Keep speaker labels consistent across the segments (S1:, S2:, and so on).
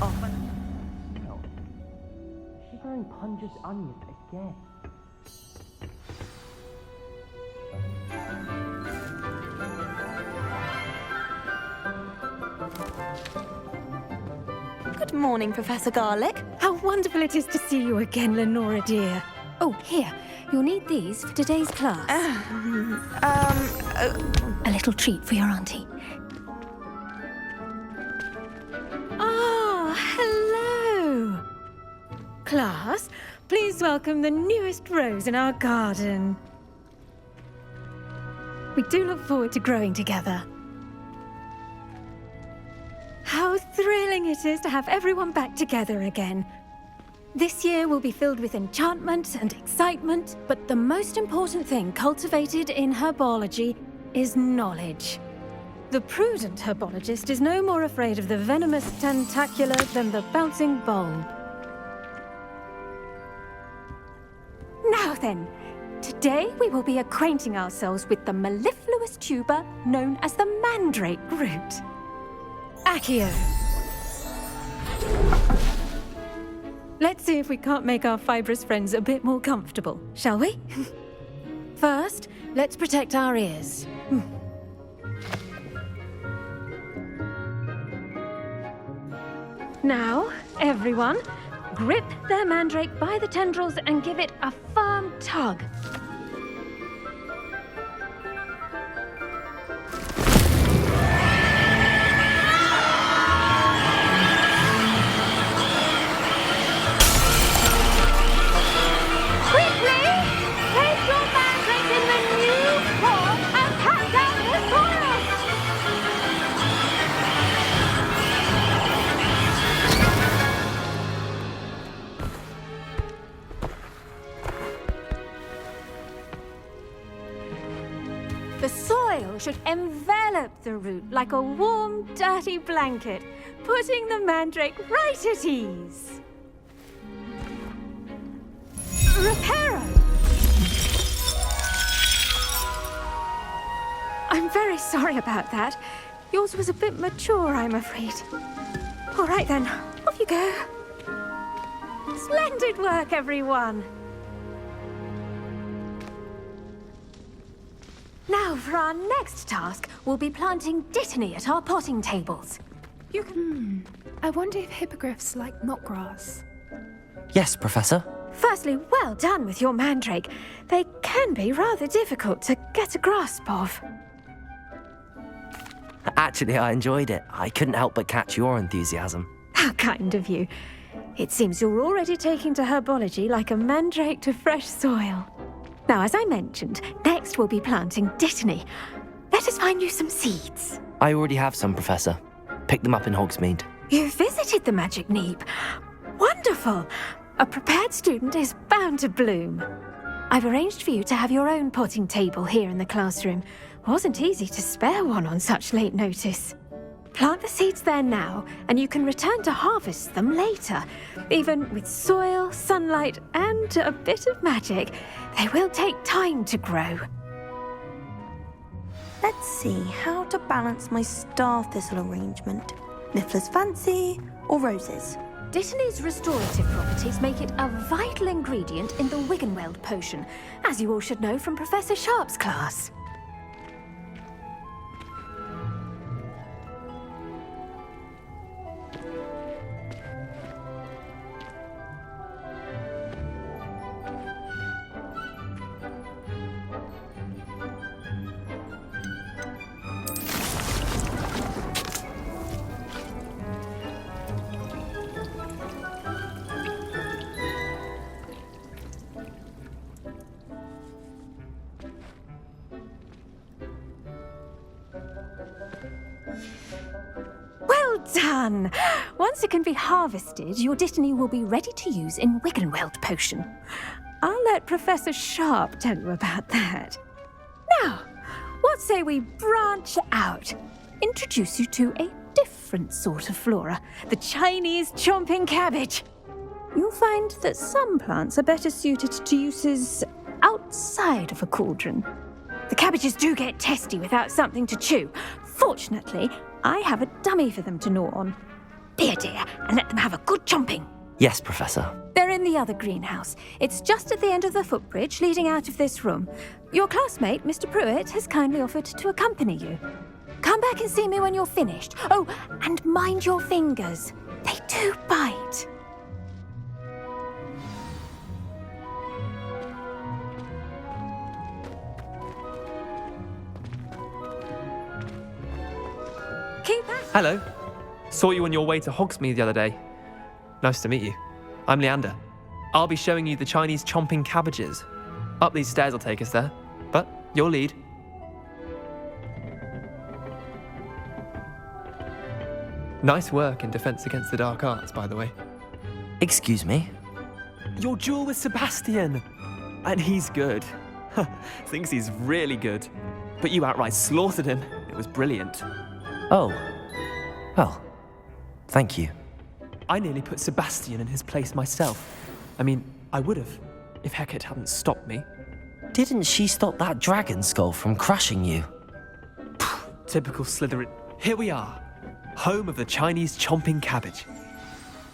S1: off and... No. Shivering pungent onion again.
S2: Good morning, Professor Garlic.
S3: How wonderful it is to see you again, Lenora dear. Oh, here. You'll need these for today's class. A little treat for your auntie. Oh, hello. Class, please welcome the newest rose in our garden. We do look forward to growing together. How thrilling it is to have everyone back together again. This year will be filled with enchantment and excitement, but the most important thing cultivated in herbology is knowledge. The prudent herbologist is no more afraid of the venomous tentacular than the bouncing bulb. Now then, today we will be acquainting ourselves with the mellifluous tuber known as the mandrake root. Accio. Let's see if we can't make our fibrous friends a bit more comfortable, shall we? First, let's protect our ears. Now, everyone, grip their mandrake by the tendrils and give it a firm tug. The soil should envelop the root like a warm, dirty blanket, putting the mandrake right at ease. Reparo! I'm very sorry about that. Yours was a bit mature, I'm afraid. All right then, off you go. Splendid work, everyone! Now, for our next task, we'll be planting dittany at our potting tables.
S4: You can... I wonder if hippogriffs like knotgrass.
S1: Yes, Professor.
S3: Firstly, well done with your mandrake. They can be rather difficult to get a grasp of.
S1: Actually, I enjoyed it. I couldn't help but catch your enthusiasm.
S3: How kind of you. It seems you're already taking to herbology like a mandrake to fresh soil. Now, as I mentioned, next we'll be planting dittany. Let us find you some seeds.
S1: I already have some, Professor. Picked them up in Hogsmeade.
S3: You visited the Magic Neep. Wonderful. A prepared student is bound to bloom. I've arranged for you to have your own potting table here in the classroom. Wasn't easy to spare one on such late notice. Plant the seeds there now, and you can return to harvest them later. Even with soil, sunlight, and a bit of magic, they will take time to grow.
S2: Let's see how to balance my star thistle arrangement. Niffler's fancy or roses?
S3: Dittany's restorative properties make it a vital ingredient in the Wiggenweld potion, as you all should know from Professor Sharp's class. Well done! Once it can be harvested, your dittany will be ready to use in Wiggenweld potion. I'll let Professor Sharp tell you about that. Now, what say we branch out? Introduce you to a different sort of flora, the Chinese chomping cabbage. You'll find that some plants are better suited to uses outside of a cauldron. The cabbages do get testy without something to chew. Fortunately, I have a dummy for them to gnaw on. Here, dear, and let them have a good chomping.
S1: Yes, Professor.
S3: They're in the other greenhouse. It's just at the end of the footbridge leading out of this room. Your classmate, Mr. Pruitt, has kindly offered to accompany you. Come back and see me when you're finished. Oh, and mind your fingers. They do bite. Keep at
S5: Hello. Saw you on your way to Hogsmeade the other day. Nice to meet you. I'm Leander. I'll be showing you the Chinese chomping cabbages. Up these stairs will take us there, but your lead. Nice work in Defense Against the Dark Arts, by the way.
S1: Excuse me?
S5: Your duel with Sebastian! And he's good. Thinks he's really good. But you outright slaughtered him. It was brilliant.
S1: Oh. Well, thank you.
S5: I nearly put Sebastian in his place myself. I mean, I would have, if Hecate hadn't stopped me.
S1: Didn't she stop that dragon skull from crushing you?
S5: Typical Slytherin. Here we are, home of the Chinese chomping cabbage.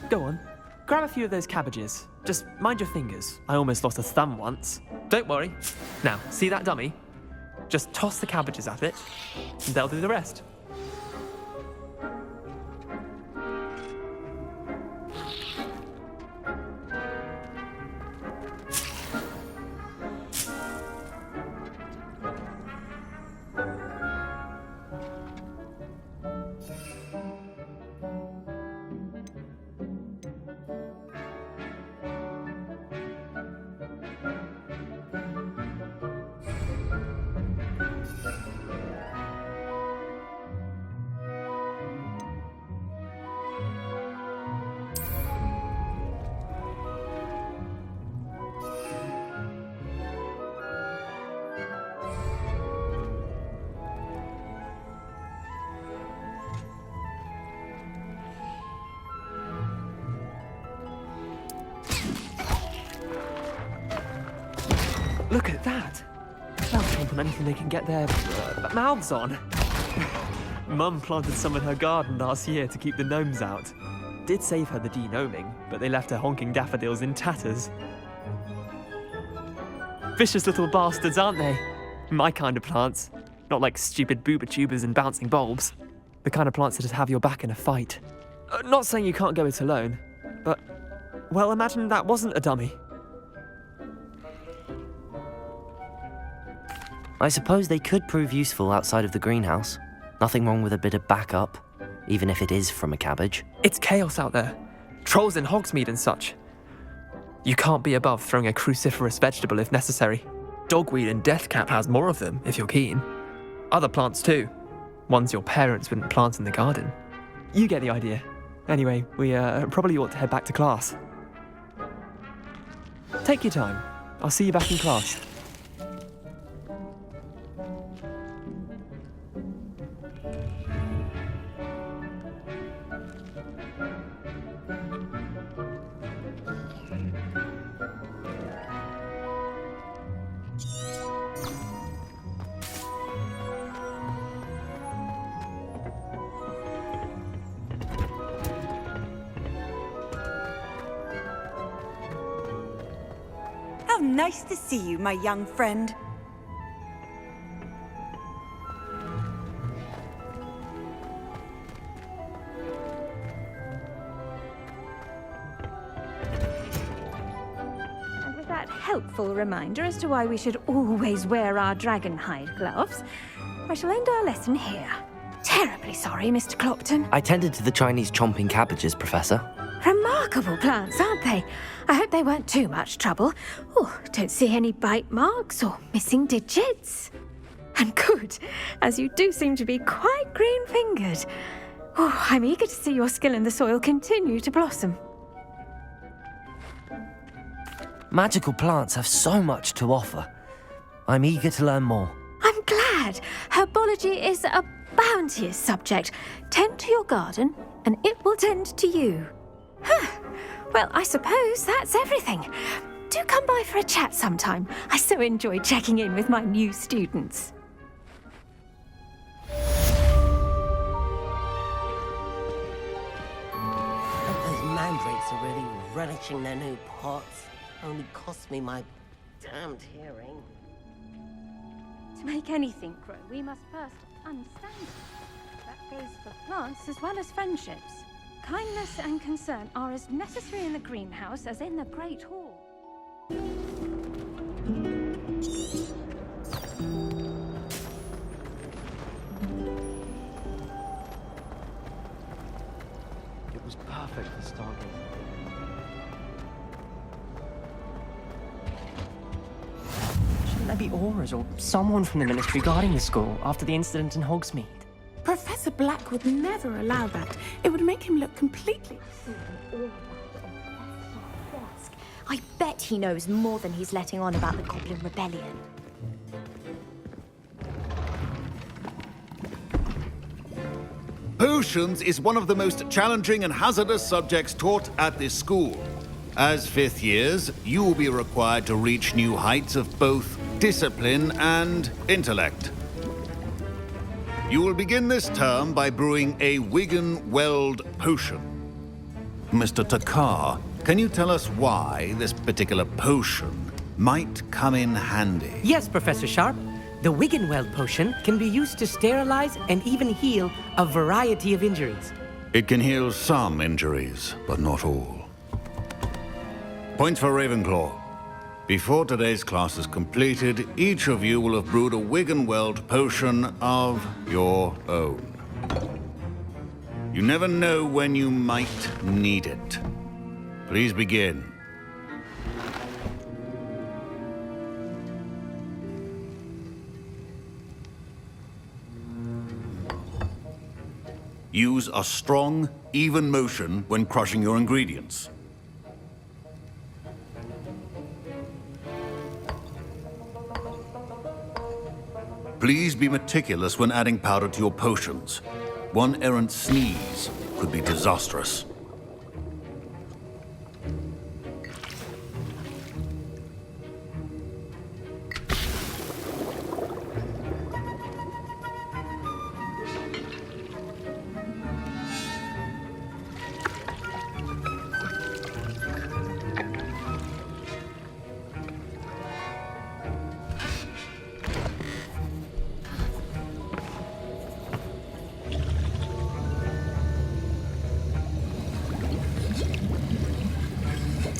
S5: Go on, grab a few of those cabbages. Just mind your fingers. I almost lost a thumb once. Don't worry. Now, see that dummy? Just toss the cabbages at it, and they'll do the rest. Look at that! They'll chomp on anything they can get their mouths on. Mum planted some in her garden last year to keep the gnomes out. Did save her the de-gnoming, but they left her honking daffodils in tatters. Vicious little bastards, aren't they? My kind of plants. Not like stupid booba tubers and bouncing bulbs. The kind of plants that just have your back in a fight. Not saying you can't go it alone, but, well, imagine that wasn't a dummy.
S1: I suppose they could prove useful outside of the greenhouse. Nothing wrong with a bit of backup, even if it is from a cabbage.
S5: It's chaos out there. Trolls in Hogsmeade and such. You can't be above throwing a cruciferous vegetable if necessary. Dogweed and deathcap has more of them, if you're keen. Other plants too. Ones your parents wouldn't plant in the garden. You get the idea. Anyway, we probably ought to head back to class. Take your time. I'll see you back in class.
S6: How nice to see you, my young friend.
S3: And with that helpful reminder as to why we should always wear our dragon hide gloves, I shall end our lesson here. Terribly sorry, Mr. Clopton.
S1: I tended to the Chinese chomping cabbages, Professor.
S3: Remarkable plants, aren't they? I hope they weren't too much trouble. Oh, don't see any bite marks or missing digits. And good, as you do seem to be quite green-fingered. Oh, I'm eager to see your skill in the soil continue to blossom.
S1: Magical plants have so much to offer. I'm eager to learn more.
S3: I'm glad. Herbology is a bounteous subject. Tend to your garden, and it will tend to you. Well, I suppose that's everything. Do come by for a chat sometime. I so enjoy checking in with my new students.
S7: servants are really relishing their new pots. Only cost me my damned hearing.
S3: To make anything grow, we must first understand it. That goes for plants as well as friendships. Kindness and concern are as necessary in the greenhouse as in the Great Hall.
S8: It was perfect for starting.
S9: Shouldn't there be auras or someone from the ministry guarding the school after the incident in Hogsmeade?
S10: Professor Black would never allow that. It would make him look completely...
S11: I bet he knows more than he's letting on about the Goblin Rebellion.
S12: Potions is one of the most challenging and hazardous subjects taught at this school. As fifth years, you will be required to reach new heights of both discipline and intellect. You will begin this term by brewing a Wigan-Weld potion. Mr. Takar, can you tell us why this particular potion might come in handy?
S13: Yes, Professor Sharp. The Wigan-Weld potion can be used to sterilize and even heal a variety of injuries.
S12: It can heal some injuries, but not all. Points for Ravenclaw. Before today's class is completed, each of you will have brewed a Wigan-Weld potion of your own. You never know when you might need it. Please begin. Use a strong, even motion when crushing your ingredients. Please be meticulous when adding powder to your potions. One errant sneeze could be disastrous.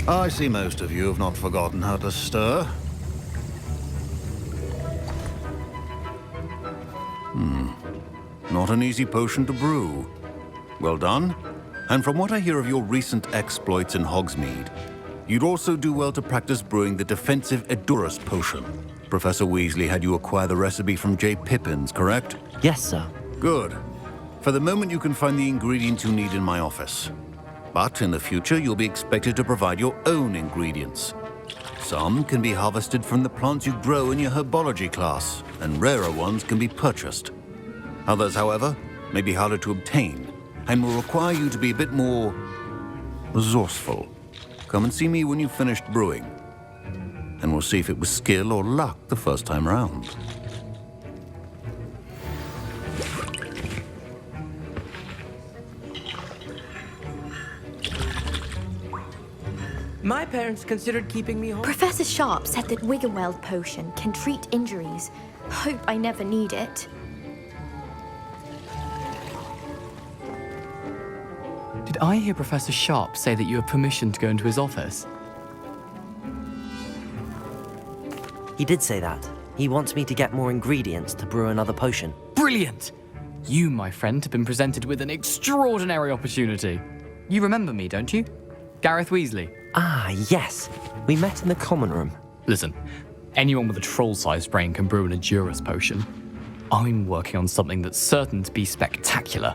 S12: I see most of you have not forgotten how to stir. Not an easy potion to brew. Well done. And from what I hear of your recent exploits in Hogsmeade, you'd also do well to practice brewing the defensive Edurus potion. Professor Weasley had you acquire the recipe from J. Pippin's, correct?
S1: Yes, sir.
S12: Good. For the moment, you can find the ingredients you need in my office. But in the future, you'll be expected to provide your own ingredients. Some can be harvested from the plants you grow in your Herbology class, and rarer ones can be purchased. Others, however, may be harder to obtain, and will require you to be a bit more resourceful. Come and see me when you've finished brewing, and we'll see if it was skill or luck the first time round.
S13: My parents considered keeping me home.
S11: Professor Sharp said that Wigan-Weld potion can treat injuries. Hope I never need it.
S14: Did I hear Professor Sharp say that you have permission to go into his office?
S1: He did say that. He wants me to get more ingredients to brew another potion.
S14: Brilliant! You, my friend, have been presented with an extraordinary opportunity. You remember me, don't you? Gareth Weasley.
S1: Ah, yes. We met in the common room.
S14: Listen, anyone with a troll-sized brain can brew an Edurus potion. I'm working on something that's certain to be spectacular.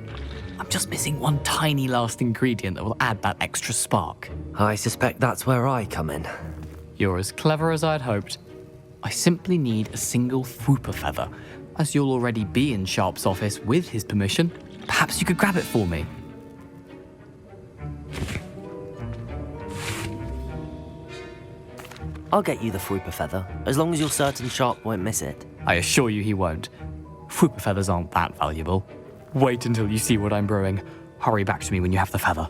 S14: I'm just missing one tiny last ingredient that will add that extra spark.
S1: I suspect that's where I come in.
S14: You're as clever as I'd hoped. I simply need a single Fwooper feather. As you'll already be in Sharp's office with his permission, perhaps you could grab it for me.
S1: I'll get you the Fwooper feather, as long as you're certain Sharp won't miss it.
S14: I assure you he won't. Fwooper feathers aren't that valuable. Wait until you see what I'm brewing. Hurry back to me when you have the feather.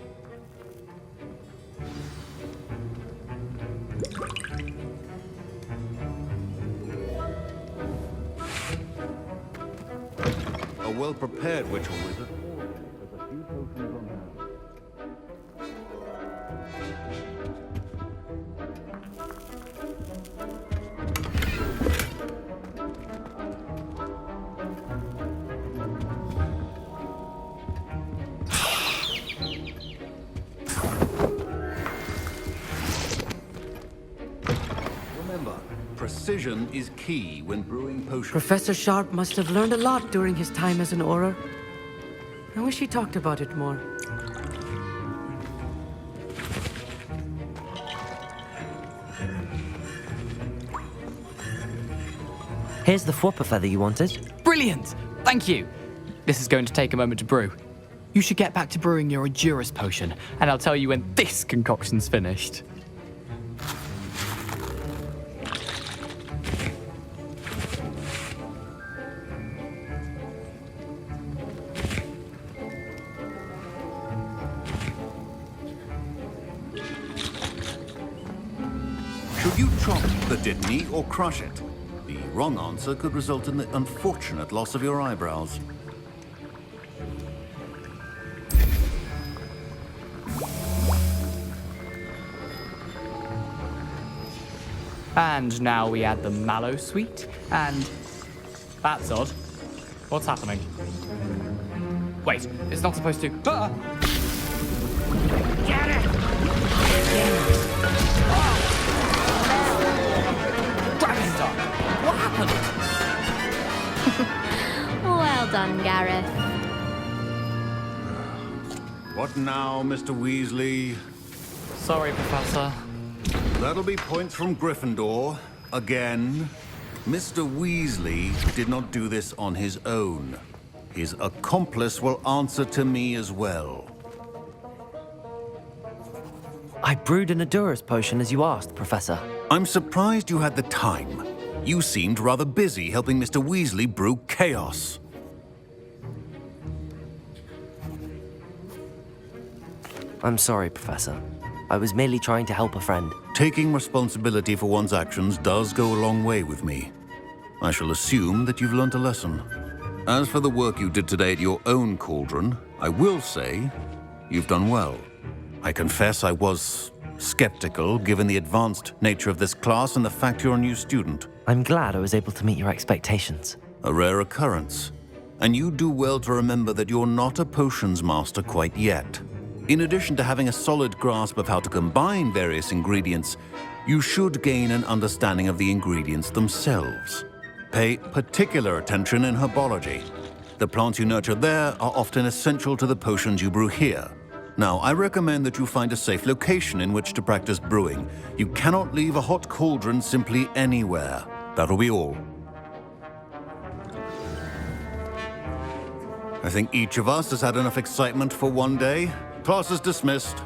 S12: a well-prepared witch or wizard always has a few potions on hand. Remember, precision is key when brewing potions.
S13: Professor Sharp must have learned a lot during his time as an Auror. I wish he talked about it more.
S1: Here's the Fwopper feather you wanted.
S14: Brilliant! Thank you! This is going to take a moment to brew. You should get back to brewing your Juris potion, and I'll tell you when this concoction's finished.
S12: Should you chop the Dittany or crush it? The wrong answer could result in the unfortunate loss of your eyebrows.
S14: And now we add the mallow sweet, and... That's odd. What's happening? Wait, it's not supposed to... Ah! Get it! Dragonstar! What happened?
S11: Well done, Gareth.
S12: What now, Mr. Weasley?
S14: Sorry, Professor.
S12: That'll be points from Gryffindor. Again. Mr. Weasley did not do this on his own. His accomplice will answer to me as well.
S1: I brewed an Adurus potion as you asked, Professor.
S12: I'm surprised you had the time. You seemed rather busy helping Mr. Weasley brew chaos.
S1: I'm sorry, Professor. I was merely trying to help a friend.
S12: Taking responsibility for one's actions does go a long way with me. I shall assume that you've learnt a lesson. As for the work you did today at your own cauldron, I will say you've done well. I confess I was skeptical, given the advanced nature of this class and the fact you're a new student.
S1: I'm glad I was able to meet your expectations.
S12: A rare occurrence. And you do well to remember that you're not a potions master quite yet. In addition to having a solid grasp of how to combine various ingredients, you should gain an understanding of the ingredients themselves. Pay particular attention in herbology. The plants you nurture there are often essential to the potions you brew here. Now, I recommend that you find a safe location in which to practice brewing. You cannot leave a hot cauldron simply anywhere. That'll be all. I think each of us has had enough excitement for one day. Class is dismissed.